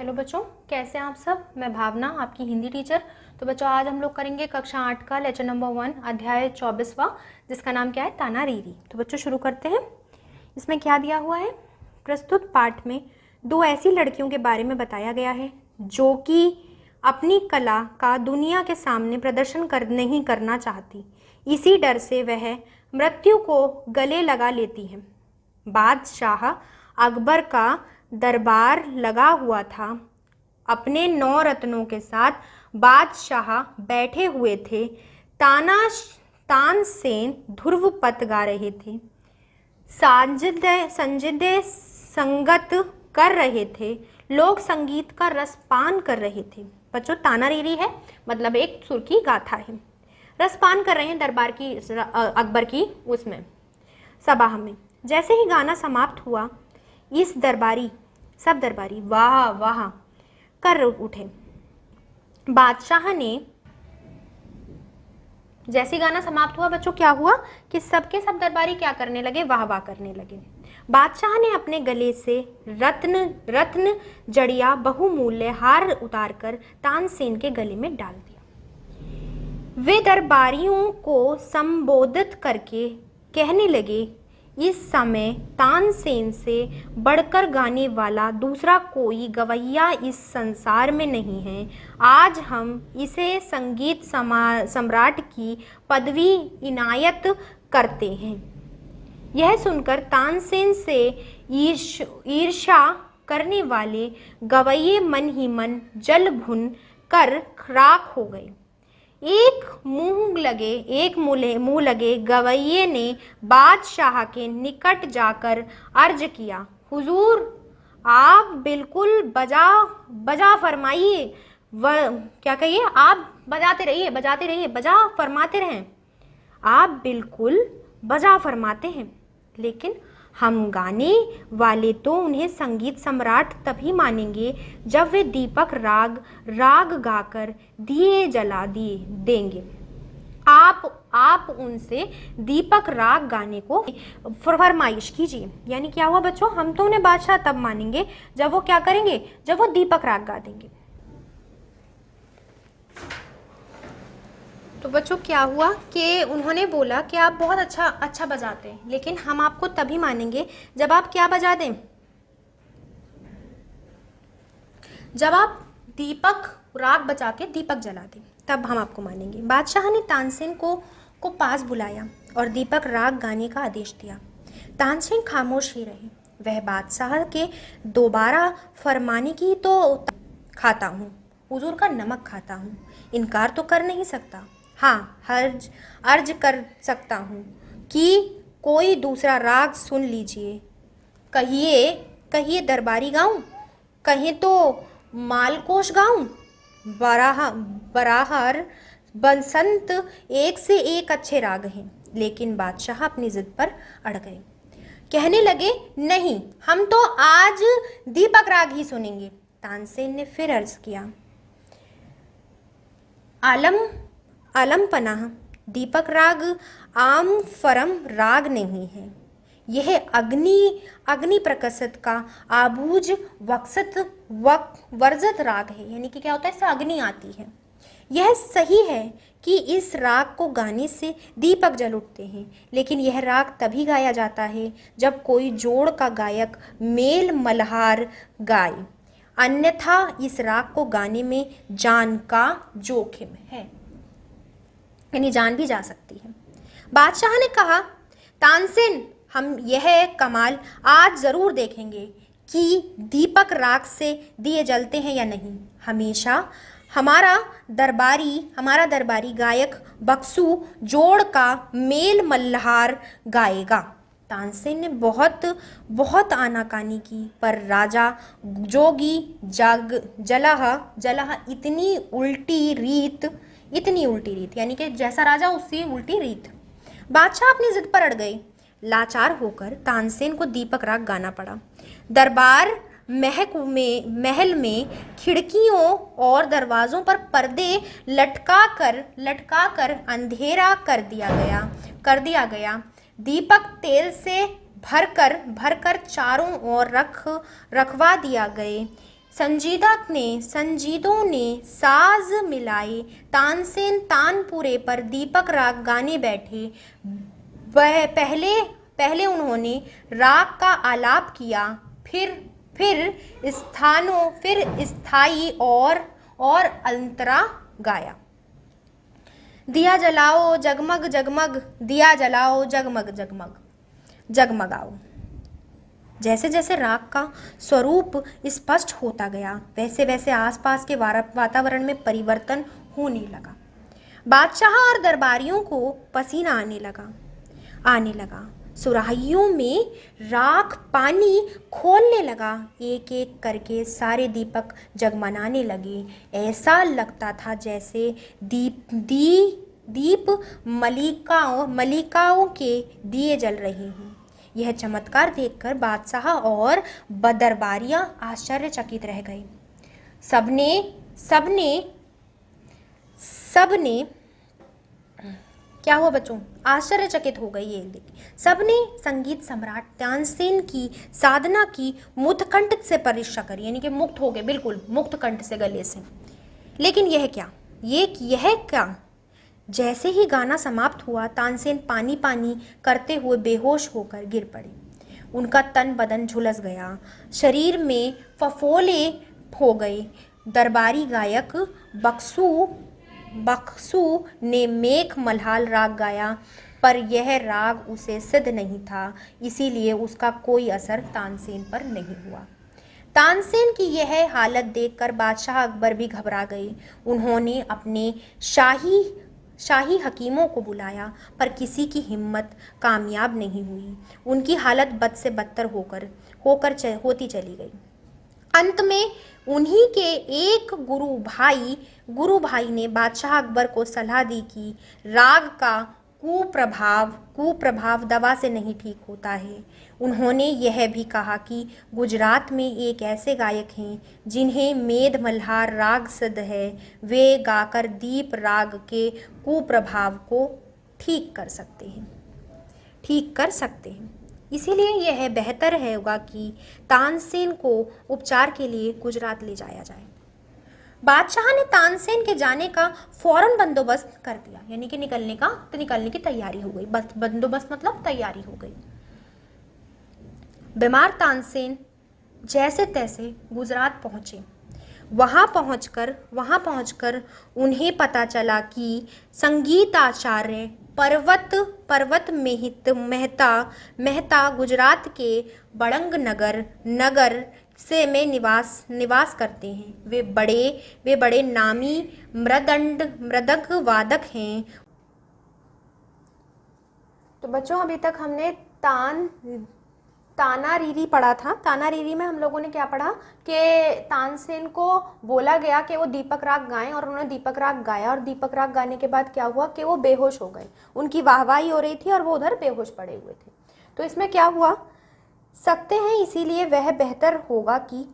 Hello बच्चों, कैसे हैं आप सब। मैं भावना, आपकी हिंदी टीचर। तो बच्चों, आज हम लोग करेंगे कक्षा 8 का लेक्चर नंबर 1 अध्याय 24वां, जिसका नाम क्या है, ताना रीरी। तो बच्चों शुरू करते हैं। इसमें क्या दिया हुआ है। प्रस्तुत पाठ में दो ऐसी लड़कियों के बारे में बताया गया है जो कि अपनी कला का दुनिया के सामने प्रदर्शन नहीं करना चाहती। इसी डर से वह मृत्यु को गले लगा लेती हैं। बादशाह अकबर का दरबार लगा हुआ था। अपने 9 रत्नों के साथ बादशाह बैठे हुए थे। तानसेन ध्रुव पद गा रहे थे। संजीदे संगत कर रहे थे। लोग संगीत का रसपान कर रहे थे। बच्चों, ताना रीरी है मतलब एक सुर की गाथा है। रसपान कर रहे हैं दरबार की, अकबर की उसमें सभा में। जैसे ही गाना समाप्त हुआ, सब दरबारी वाह वाह कर उठे। बादशाह ने, जैसे गाना समाप्त हुआ बच्चों, क्या हुआ कि सब दरबारी क्या करने लगे, वाह वाह करने लगे। बादशाह ने अपने गले से रत्न जड़िया बहुमूल्य हार उतारकर तानसेन के गले में डाल दिया। वे दरबारियों को संबोधित करके कहने लगे, इस समय तानसेन से बढ़कर गाने वाला दूसरा कोई गवैया इस संसार में नहीं है। आज हम इसे संगीत सम्राट की पदवी इनायत करते हैं। यह सुनकर तानसेन से ईर्ष्या करने वाले गवैये मन ही मन जल भुन कर राख हो गए। एक मुंह लगे गवैये ने बादशाह के निकट जाकर अर्ज किया, हुजूर आप बिल्कुल बजा फरमाइए। क्या कहिए, आप बजाते रहिए, बजा फरमाते रहें। आप बिल्कुल बजा फरमाते हैं, लेकिन हम गाने वाले तो उन्हें संगीत सम्राट तभी मानेंगे जब वे दीपक राग गाकर दिए जला देंगे। आप उनसे दीपक राग गाने को फरमाइश कीजिए। यानी क्या हुआ बच्चों, हम तो उन्हें बादशाह तब मानेंगे जब वो क्या करेंगे, जब वो दीपक राग गा देंगे। तो बच्चों क्या हुआ कि उन्होंने बोला कि आप बहुत अच्छा बजाते हैं, लेकिन हम आपको तभी मानेंगे जब आप क्या बजा दें, जब आप दीपक राग बजा के दीपक जला दें, तब हम आपको मानेंगे। बादशाह ने तानसेन को पास बुलाया और दीपक राग गाने का आदेश दिया। तानसेन खामोश ही रहे। वह बादशाह के दोबारा फरमाने की तो खाता हूँ, हुजूर का नमक खाता हूँ, इनकार तो कर नहीं सकता। हाँ, अर्ज कर सकता हूँ कि कोई दूसरा राग सुन लीजिए। कहिए दरबारी गाऊं, कहें तो मालकोश गाऊं। बराहर बसंत एक से एक अच्छे राग हैं। लेकिन बादशाह अपनी जिद पर अड़ गए। कहने लगे, नहीं, हम तो आज दीपक राग ही सुनेंगे। तानसेन ने फिर अर्ज किया, आलम पनाह, दीपक राग आम फरम राग नहीं है। यह अग्नि प्रकसित का आबूज वर्जत राग है। यानी कि क्या होता है, इससे अग्नि आती है। यह सही है कि इस राग को गाने से दीपक जल उठते हैं, लेकिन यह राग तभी गाया जाता है जब कोई जोड़ का गायक मेल मल्हार गाए, अन्यथा इस राग को गाने में जान का जोखिम है, यानी जान भी जा सकती है। बादशाह ने कहा, तानसेन, हम यह कमाल आज जरूर देखेंगे कि दीपक राग से दिए जलते हैं या नहीं। हमेशा हमारा दरबारी गायक बक्सू जोड़ का मेल मल्हार गाएगा। तानसेन ने बहुत आनाकानी की, पर राजा जोगी जलह इतनी उल्टी रीत, यानी कि जैसा राजा उससे उल्टी रीत। बादशाह अपनी जिद पर अड़ गए। लाचार होकर तानसेन को दीपक राग गाना पड़ा। दरबार महल में खिड़कियों और दरवाजों पर पर्दे लटका कर अंधेरा कर दिया गया। दीपक तेल से भरकर चारों ओर रखवा दिया गए। संजीदों ने साज मिलाए, तानसेन तानपुरे पर दीपक राग गाने बैठे। वह पहले उन्होंने राग का आलाप किया, फिर स्थाई और अंतरा गाया। दिया जलाओ जगमग जगमग, दिया जलाओ जगमग जगमग, जगमगाओ। जैसे जैसे राग का स्वरूप स्पष्ट होता गया, वैसे वैसे आसपास के वातावरण में परिवर्तन होने लगा। बादशाह और दरबारियों को पसीना आने लगा। सुराहियों में राख पानी खोलने लगा। एक एक करके सारे दीपक जगमगाने लगे। ऐसा लगता था जैसे दीप मलिकाओं के दिए जल रहे हों। यह चमत्कार देखकर बादशाह और दरबारियां आश्चर्यचकित रह गए। सबने क्या हुआ बच्चों? आश्चर्यचकित हो गई ये देख। सबने संगीत सम्राट तानसेन की साधना की मुक्तकंठ से परीक्षा करी, यानी कि मुक्त हो गए, बिल्कुल मुक्त कंठ से, गले से। लेकिन यह क्या? जैसे ही गाना समाप्त हुआ, तानसेन पानी पानी करते हुए बेहोश होकर गिर पड़े। उनका तन बदन झुलस गया, शरीर में फफोले हो गए। दरबारी गायक बक्सू ने मेघ मल्हार राग गाया, पर यह राग उसे सिद्ध नहीं था, इसीलिए उसका कोई असर तानसेन पर नहीं हुआ। तानसेन की यह हालत देखकर बादशाह अकबर भी घबरा गए। उन्होंने अपने शाही हकीमों को बुलाया, पर किसी की हिम्मत कामयाब नहीं हुई। उनकी हालत बद से बदतर होती चली गई। अंत में उन्हीं के एक गुरु भाई ने बादशाह अकबर को सलाह दी कि राग का कुप्रभाव दवा से नहीं ठीक होता है। उन्होंने यह भी कहा कि गुजरात में एक ऐसे गायक हैं जिन्हें मेघ मल्हार राग सिद्ध है। वे गाकर दीप राग के कुप्रभाव को ठीक कर सकते हैं। इसीलिए यह बेहतर होगा कि तानसेन को उपचार के लिए गुजरात ले जाया जाए। बादशाह ने तानसेन के जाने का फौरन बंदोबस्त कर दिया, यानी कि निकलने की तैयारी हो गई। बंदोबस्त मतलब तैयारी हो गई। बीमार तानसेन जैसे तैसे गुजरात पहुंचे। वहां पहुंचकर उन्हें पता चला कि संगीताचार्य पर्वत मेहता गुजरात के बड़ंग नगर से में निवास करते हैं। वे बड़े नामी मृदंग वादक हैं। तो बच्चों, अभी तक हमने ताना रीरी पढ़ा था। ताना रीरी में हम लोगों ने क्या पढ़ा कि तानसेन को बोला गया कि वो दीपक राग गाएं, और उन्होंने दीपक राग गाया, और दीपक राग गाने के बाद क्या हुआ कि वो बेहोश हो गए। उनकी वाहवाही हो रही थी और वो उधर बेहोश पड़े हुए थे। तो इसमें क्या हुआ सकते हैं, इसीलिए वह बेहतर होगा कि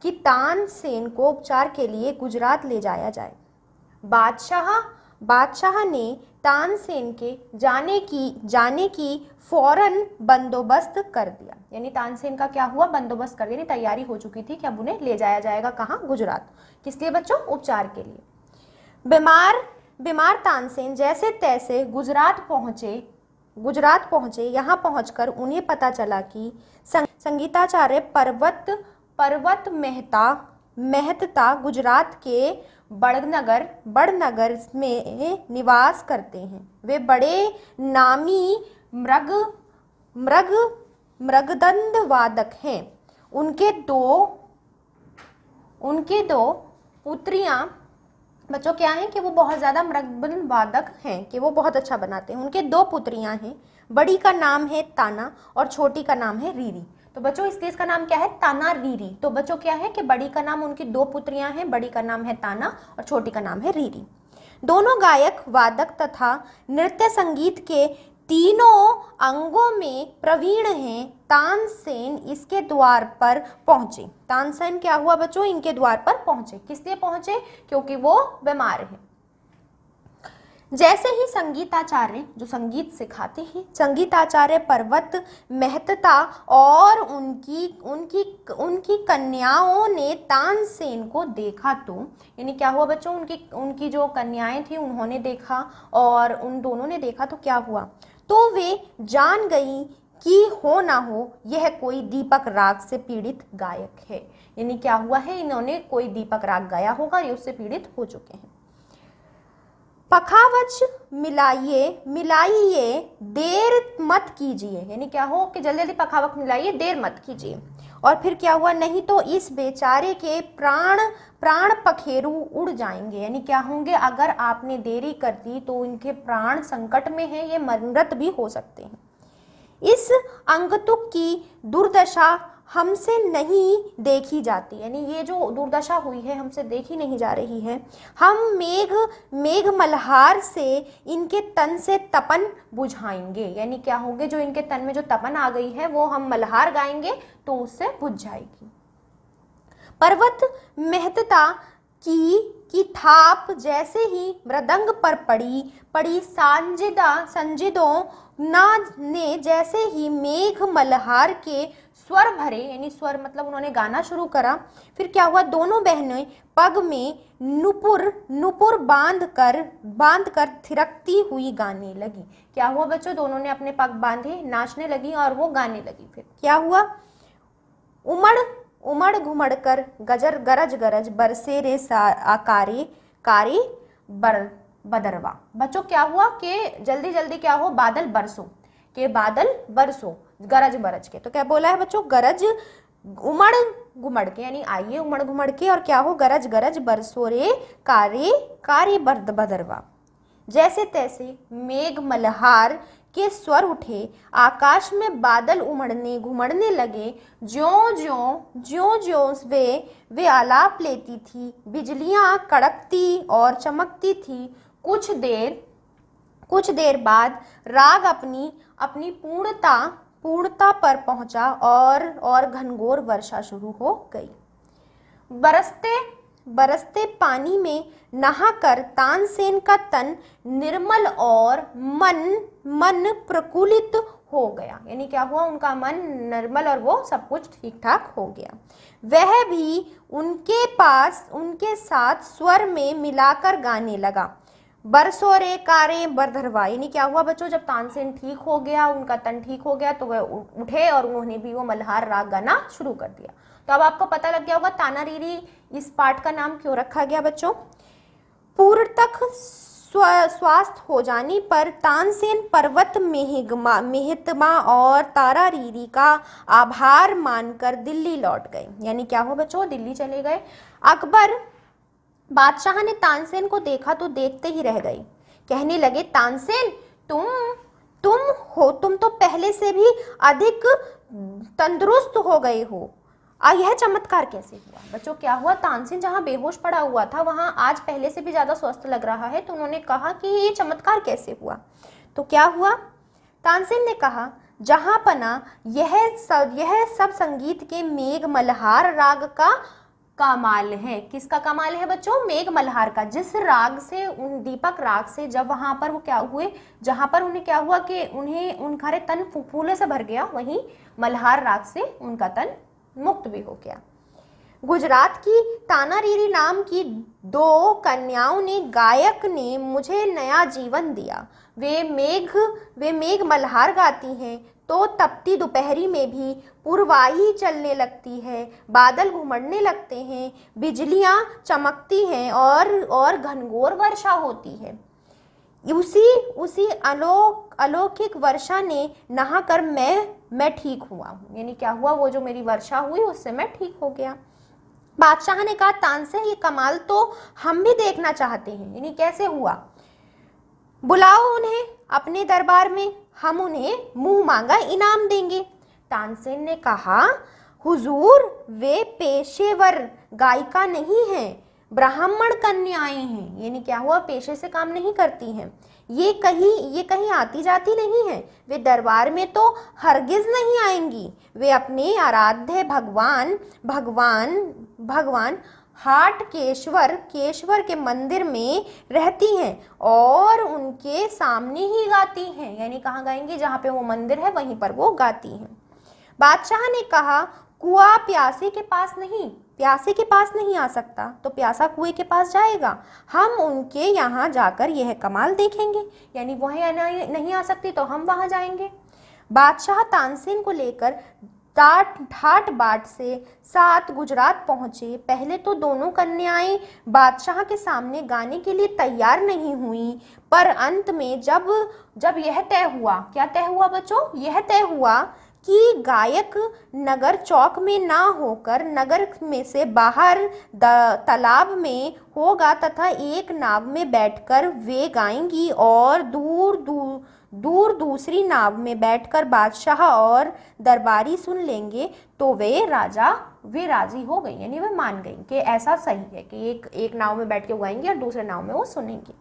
तानसेन को उपचार के लिए गुजरात ले जाया जाए। बादशाह ने तानसेन के जाने की फौरन बंदोबस्त कर दिया। यानी तानसेन का क्या हुआ, बंदोबस्त कर दिया, तैयारी हो चुकी थी कि अब उन्हें ले जाया जाएगा कहाँ, गुजरात। किस लिए बच्चों? उपचार के लिए। बीमार तानसेन जैसे तैसे गुजरात पहुंचे। यहाँ पहुंचकर उन्हें पता चला कि संगीताचार्य पर्वत मेहता गुजरात के बड़नगर में निवास करते हैं। वे बड़े नामी मृदंग वादक हैं। उनके दो पुत्रियां बच्चों क्या हैं कि वो बहुत ज़्यादा मृदंग वादक हैं, कि वो बहुत अच्छा बनाते हैं। उनके 2 पुत्रियां हैं। बड़ी का नाम है ताना और छोटी का नाम है रीरी। तो बच्चों इसलिए इसका नाम क्या है, ताना रीरी। तो बच्चों क्या है कि बड़ी का नाम, उनकी 2 पुत्रियां हैं, बड़ी का नाम है ताना और छोटी का नाम है रीरी। दोनों गायक वादक तथा नृत्य संगीत के तीनों अंगों में प्रवीण हैं। तानसेन इसके द्वार पर पहुंचे। तानसेन क्या हुआ बच्चों, इनके द्वार पर पहुंचे। किस लिए पहुंचे? क्योंकि वो बीमार है। जैसे ही संगीताचार्य जो संगीत सिखाते हैं, संगीताचार्य पर्वत मेहता और उनकी उनकी उनकी कन्याओं ने तानसेन को देखा, तो यानी क्या हुआ बच्चों, उनकी उनकी जो कन्याएं थी उन्होंने देखा और उन दोनों ने देखा, तो क्या हुआ, तो वे जान गई कि हो ना हो यह कोई दीपक राग से पीड़ित गायक है। यानी क्या हुआ है, इन्होंने कोई दीपक राग गाया होगा, ये उससे पीड़ित हो चुके हैं। पखावच मिलाइए मिलाइए देर मत कीजिए, यानी क्या हो कि जल्दी जल्दी पखावच मिलाइए, देर मत कीजिए। और फिर क्या हुआ, नहीं तो इस बेचारे के प्राण प्राण पखेरु उड़ जाएंगे, यानी क्या होंगे, अगर आपने देरी कर दी तो इनके प्राण संकट में हैं, ये मृत भी हो सकते हैं। इस अंगतुक की दुर्दशा हमसे नहीं देखी जाती, यानी ये जो दुर्दशा हुई है हमसे देखी नहीं जा रही है। हम मेघ मल्हार से इनके तन से तपन बुझाएंगे, यानी क्या होंगे, जो इनके तन में जो तपन आ गई है वो हम मल्हार गाएंगे तो उससे बुझ जाएगी। पर्वत मेहता की थाप जैसे ही मृदंग पर पड़ी संजिदों ने जैसे ही मेघ मल्हार के स्वर भरे, यानी स्वर मतलब उन्होंने गाना शुरू करा। फिर क्या हुआ, दोनों बहनें पग में नुपुर बांध कर थिरकती हुई गाने लगी। क्या हुआ बच्चों, दोनों ने अपने पग बांधे, नाचने लगी और वो गाने लगी। फिर क्या हुआ, उमड़ घुमड़ कर गरज बरसे रे कारे बदरवा। बच्चों क्या हुआ कि जल्दी जल्दी क्या हो, बादल बरसो गरज बरज के। तो क्या बोला है बच्चों, गरज उमड़ घुमड़ के, यानी आइए उमड़ घुमड़ के, और क्या हो, गरज बरसो रे कारे बदरवा। जैसे तैसे मेघ मल्हार के स्वर उठे, आकाश में बादल उमड़ने घुमड़ने लगे। ज्यों वे आलाप लेती थी, बिजलियां कड़कती और चमकती थी। कुछ देर बाद राग अपनी पूर्णता पर पहुंचा और घनघोर वर्षा शुरू हो गई। बरसते पानी में नहाकर तानसेन का तन निर्मल और मन प्रफुल्लित हो गया, यानी क्या हुआ, उनका मन निर्मल और वो सब कुछ ठीक ठाक हो गया। वह भी उनके साथ स्वर में मिलाकर गाने लगा, बरसो रे कारे बरधरवा। यानी क्या हुआ बच्चों, जब तानसेन ठीक हो गया, उनका तन ठीक हो गया, तो वह उठे और उन्होंने भी वो मल्हार राग गाना शुरू कर दिया। तो अब आपको पता लग गया होगा ताना रीरी इस पाठ का नाम क्यों रखा गया बच्चों। पूर्णतः स्वस्थ हो जाने पर तानसेन पर्वत मेहतमा और तारा रीरी का आभार मानकर दिल्ली लौट गए, यानी क्या हुआ बच्चों, दिल्ली चले गए। अकबर बादशाह ने तानसेन को देखा तो देखते ही रह गए। कहने लगे, तानसेन तुम तो पहले से भी अधिक तंदुरुस्त हो गए हो, यह चमत्कार कैसे हुआ। बच्चों क्या हुआ, तानसेन जहाँ बेहोश पड़ा हुआ था वहाँ आज पहले से भी ज़्यादा स्वस्थ लग रहा है। तो उन्होंने कहा कि ये चमत्कार कैसे हुआ। तो क्या हुआ, तानसेन ने कहा, जहाँ पना यह सब संगीत के मेघ मल्हार राग का कमाल है। किसका कमाल है बच्चों, मेघ मल्हार का। जिस राग से उन दीपक राग से जब वहां पर वो क्या हुए, जहां पर उन्हें क्या हुआ कि उनका तन फूले से भर गया, वहीं मल्हार राग से उनका तन मुक्त भी हो गया। गुजरात की तानारीरी नाम की 2 कन्याओं ने गायक ने मुझे नया जीवन दिया। वे मेघ मल्हार गाती हैं तो तपती दोपहरी में भी पूर्वाही चलने लगती है, बादल घुमड़ने लगते हैं, बिजलियां चमकती हैं और घनघोर वर्षा होती है। उसी अलौकिक वर्षा ने नहाकर मैं ठीक हुआ हूँ, यानी क्या हुआ, वो जो मेरी वर्षा हुई उससे मैं ठीक हो गया। बादशाह ने कहा, तानसेन ये कमाल तो हम भी देखना चाहते हैं, यानी कैसे हुआ, बुलाओ उन्हें अपने दरबार में, हम उन्हें मुंह मांगा इनाम देंगे। तानसेन ने कहा, हुजूर वे पेशेवर गायिका नहीं हैं, ब्राह्मण कन्याएं हैं, यानी क्या हुआ, पेशे से काम नहीं करती हैं, ये कहीं आती जाती नहीं है, वे दरबार में तो हरगिज नहीं आएंगी, वे अपने आराध्य भगवान हाटकेश्वर केश्वर के मंदिर में रहती हैं और उनके सामने ही गाती हैं, यानी कहाँ गाएंगी, जहाँ पे वो मंदिर है वहीं पर वो गाती हैं। बादशाह ने कहा, कुआं प्यासे के पास नहीं आ सकता, तो प्यासा कुएं के पास जाएगा, हम उनके यहाँ जाकर यह कमाल देखेंगे, यानी वह नहीं आ सकती तो हम वहाँ जाएंगे। बादशाह तानसेन को लेकर ठाट बाट से साथ गुजरात पहुंचे। पहले तो दोनों कन्याएं बादशाह के सामने गाने के लिए तैयार नहीं हुई, पर अंत में जब यह तय हुआ, क्या तय हुआ बच्चों, यह तय हुआ कि गायक नगर चौक में ना होकर नगर में से बाहर तालाब में होगा तथा एक नाव में बैठकर वे गाएंगी और दूर दूसरी नाव में बैठकर बादशाह और दरबारी सुन लेंगे, तो वे राजी हो गई, यानी वे मान गई कि ऐसा सही है कि एक नाव में बैठ के गाएंगे और दूसरे नाव में वो सुनेंगे।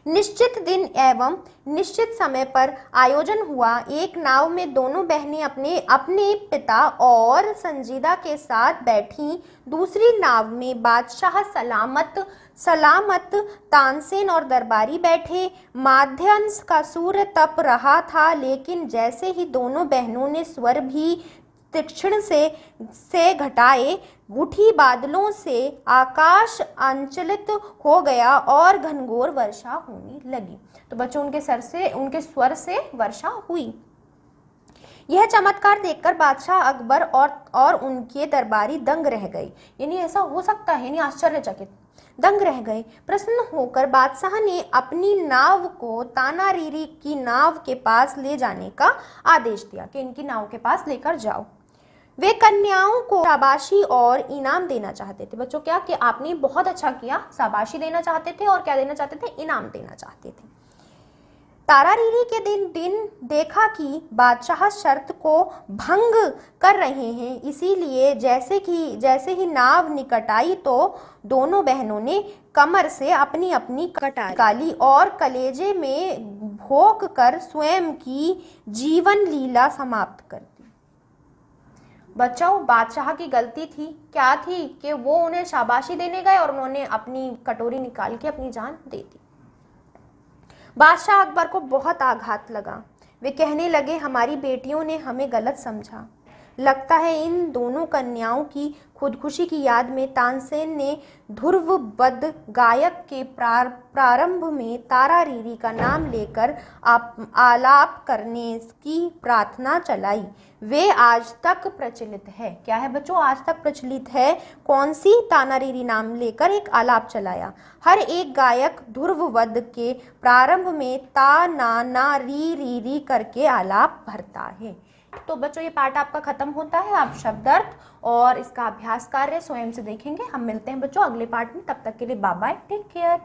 निश्चित दिन एवं निश्चित समय पर आयोजन हुआ। एक नाव में दोनों बहनें अपने पिता और संजीदा के साथ बैठीं, दूसरी नाव में बादशाह सलामत तानसेन और दरबारी बैठे। माध्याह्न का सूर्य तप रहा था, लेकिन जैसे ही दोनों बहनों ने स्वर भी तीक्ष्ण से घटाए, उठी बादलों से आकाश अंचलित हो गया और घनघोर वर्षा होने लगी। तो बच्चों उनके स्वर से वर्षा हुई। यह चमत्कार देखकर बादशाह अकबर और उनके दरबारी दंग रह गए, यानी ऐसा हो सकता है, यानी आश्चर्यचकित दंग रह गए। प्रसन्न होकर बादशाह ने अपनी नाव को तानारीरी की नाव के पास ले जाने का आदेश दिया कि इनकी नाव के पास लेकर जाओ। वे कन्याओं को शाबाशी और इनाम देना चाहते थे। बच्चों क्या कि आपने बहुत अच्छा किया, शाबाशी देना चाहते थे और क्या देना चाहते थे, इनाम देना चाहते थे। तारारीरी के दिन देखा कि बादशाह शर्त को भंग कर रहे हैं, इसीलिए जैसे ही नाव निकट आई तो दोनों बहनों ने कमर से अपनी अपनी कटार निकाली और कलेजे में भोंक कर स्वयं की जीवन लीला समाप्त कर दी। बच्चों बादशाह की गलती थी, क्या थी कि वो उन्हें शाबाशी देने गए और उन्होंने अपनी कटोरी निकाल के अपनी जान दे दी। बादशाह अकबर को बहुत आघात लगा। वे कहने लगे, हमारी बेटियों ने हमें गलत समझा। लगता है इन दोनों कन्याओं की खुदकुशी की याद में तानसेन ने ध्रुवबद्ध गायक के प्रारंभ में तारारीरी का नाम लेकर आलाप करने की प्रार्थना चलाई। वे आज तक प्रचलित है। क्या है बच्चों, आज तक प्रचलित है। कौन सी, तानारीरी नाम लेकर एक आलाप चलाया। हर एक गायक ध्रुवबद्ध के प्रारंभ में ता ना ना री री री करके आलाप भरता है। तो बच्चों ये पाठ आपका खत्म होता है। आप शब्दार्थ और इसका अभ्यास कार्य स्वयं से देखेंगे। हम मिलते हैं बच्चों अगले पाठ में, तब तक के लिए बाय बाय, टेक केयर।